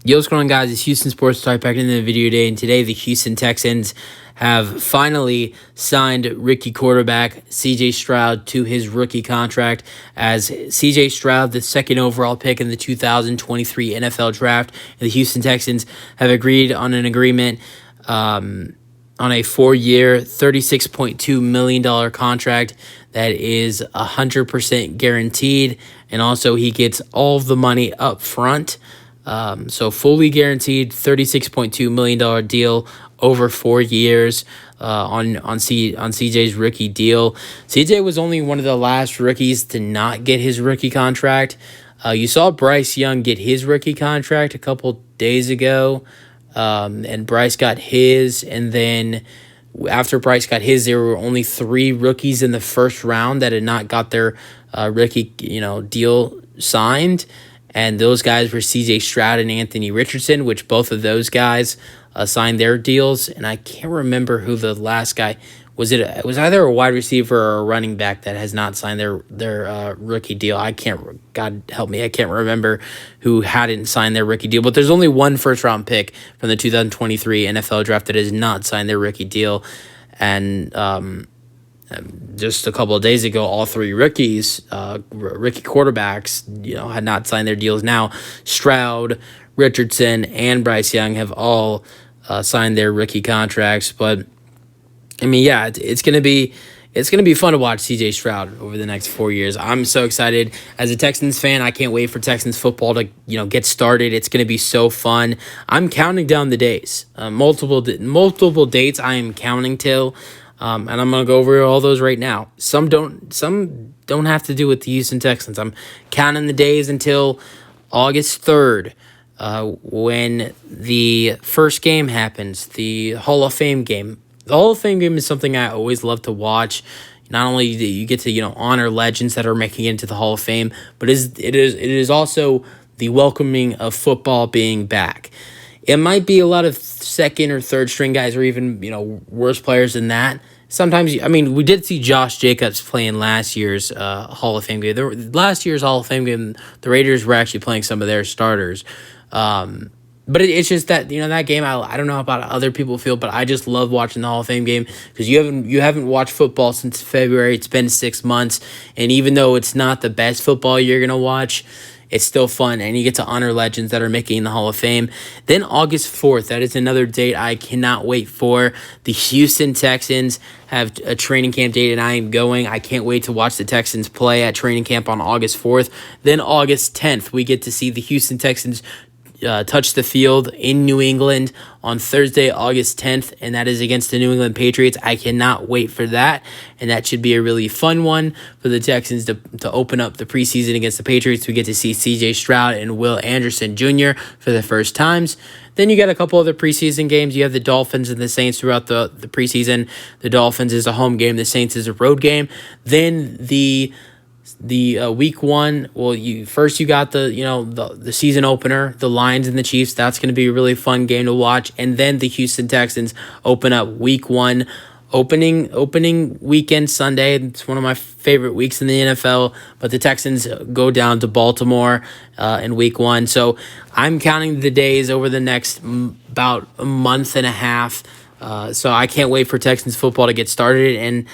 Yo, what's going on, guys? It's Houston Sports Talk back in the video today, and today the Houston Texans have finally signed rookie quarterback C.J. Stroud to his rookie contract as C.J. Stroud, the second overall pick in the 2023 NFL Draft, and the Houston Texans have agreed on an agreement on a 4-year, $36.2 million contract that is 100% guaranteed, and also he gets all of the money up front. So fully guaranteed $36.2 million deal over 4 years on CJ's rookie deal. CJ was only one of the last rookies to not get his rookie contract. You saw Bryce Young get his rookie contract a couple days ago, and Bryce got his, and then after Bryce got his, there were only 3 rookies in the first round that had not got their rookie deal signed. And those guys were C.J. Stroud and Anthony Richardson, which both of those guys signed their deals. And I can't remember who the last guy was. It was either a wide receiver or a running back that has not signed their rookie deal. God help me, I can't remember who hadn't signed their rookie deal. But there's only one first-round pick from the 2023 NFL Draft that has not signed their rookie deal. And just a couple of days ago, all 3 rookies, rookie quarterbacks, had not signed their deals. Now, Stroud, Richardson, and Bryce Young have all signed their rookie contracts. But I mean, yeah, it's gonna be fun to watch CJ Stroud over the next 4 years. I'm so excited as a Texans fan. I can't wait for Texans football to get started. It's gonna be so fun. I'm counting down the days, multiple dates. I am counting till. And I'm going to go over all those right now. Some don't have to do with the Houston Texans. I'm counting the days until August 3rd, when the first game happens, the Hall of Fame game. The Hall of Fame game is something I always love to watch. Not only do you get to honor legends that are making it into the Hall of Fame, but it is also the welcoming of football being back. It might be a lot of second or third string guys, or even worse players than that. Sometimes, we did see Josh Jacobs playing last year's Hall of Fame game. Last year's Hall of Fame game, the Raiders were actually playing some of their starters. But it's just that that game. I don't know about other people feel, but I just love watching the Hall of Fame game because you haven't watched football since February. It's been 6 months, and even though it's not the best football you're gonna watch, it's still fun, and you get to honor legends that are making the Hall of Fame. Then August 4th, that is another date I cannot wait for. The Houston Texans have a training camp date, and I am going. I can't wait to watch the Texans play at training camp on August 4th. Then August 10th, we get to see the Houston Texans touch the field in New England on Thursday, August 10th, and that is against the New England Patriots. I cannot wait for that, and that should be a really fun one for the Texans to open up the preseason against the Patriots. We get to see C.J. Stroud and Will Anderson Jr. for the first times. Then you got a couple other preseason games. You have the Dolphins and the Saints throughout the preseason. The Dolphins is a home game. The Saints is a road game. Then the week 1, you got the season opener, the Lions and the Chiefs. That's going to be a really fun game to watch. And then the Houston Texans open up week 1, opening weekend Sunday. It's one of my favorite weeks in the NFL. But the Texans go down to Baltimore in week 1. So I'm counting the days over the next about a month and a half. So I can't wait for Texans football to get started, and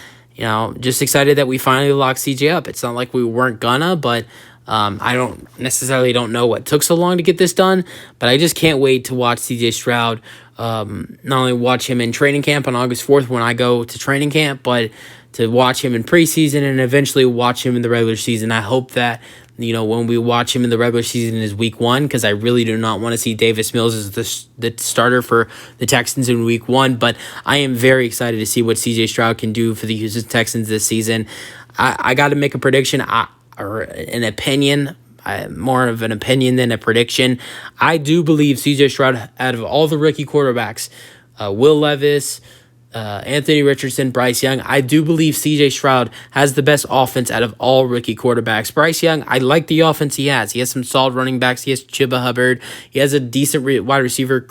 just excited that we finally locked CJ up. It's not like we weren't gonna, but I don't know what took so long to get this done, but I just can't wait to watch CJ Stroud. Not only watch him in training camp on August 4th when I go to training camp, but to watch him in preseason and eventually watch him in the regular season. I hope that when we watch him in the regular season is week 1, because I really do not want to see Davis Mills as the starter for the Texans in week 1. But I am very excited to see what C.J. Stroud can do for the Houston Texans this season. I got to make a prediction or an opinion, more of an opinion than a prediction. I do believe C.J. Stroud, out of all the rookie quarterbacks, Will Levis, Anthony Richardson, Bryce Young. I do believe CJ Stroud has the best offense out of all rookie quarterbacks. Bryce Young, I like the offense he has. He has some solid running backs. He has Chuba Hubbard. He has a decent wide receiver.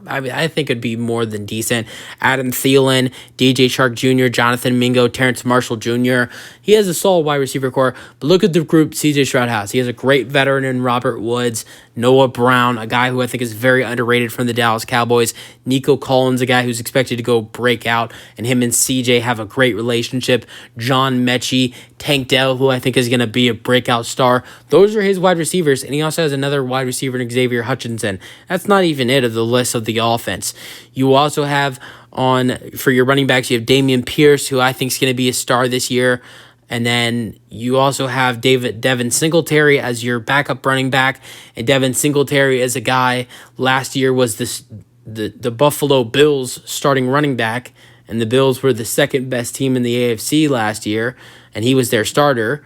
I think it'd be more than decent. Adam Thielen, DJ Shark Jr., Jonathan Mingo, Terrence Marshall Jr. He has a solid wide receiver core. But look at the group CJ Stroud has. He has a great veteran in Robert Woods, Noah Brown, a guy who I think is very underrated from the Dallas Cowboys, Nico Collins, a guy who's expected to go break out, and him and CJ have a great relationship, John Mechie, Tank Dell, who I think is going to be a breakout star. Those are his wide receivers, and he also has another wide receiver in Xavier Hutchinson. That's not even it of the list of the offense. You also have for your running backs, you have Dameon Pierce, who I think is going to be a star this year. And then you also have Devin Singletary as your backup running back. And Devin Singletary is a guy last year was the Buffalo Bills starting running back. And the Bills were the second best team in the AFC last year. And he was their starter.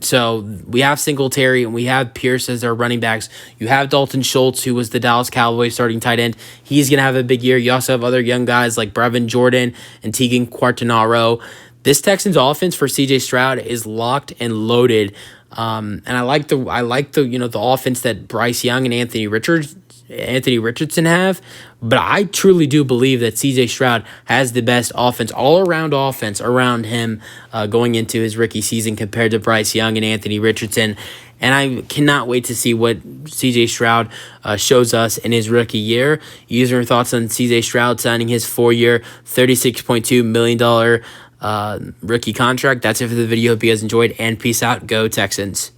So we have Singletary and we have Pierce as our running backs. You have Dalton Schultz, who was the Dallas Cowboys starting tight end. He's going to have a big year. You also have other young guys like Brevin Jordan and Tegan Quartanaro. This Texans offense for CJ Stroud is locked and loaded, and I like the the offense that Bryce Young and Anthony Richardson have. But I truly do believe that CJ Stroud has the best offense, all around offense around him going into his rookie season compared to Bryce Young and Anthony Richardson. And I cannot wait to see what CJ Stroud shows us in his rookie year. User thoughts on CJ Stroud signing his 4-year, $36.2 million rookie contract. That's it for the video. Hope you guys enjoyed, and peace out. Go Texans.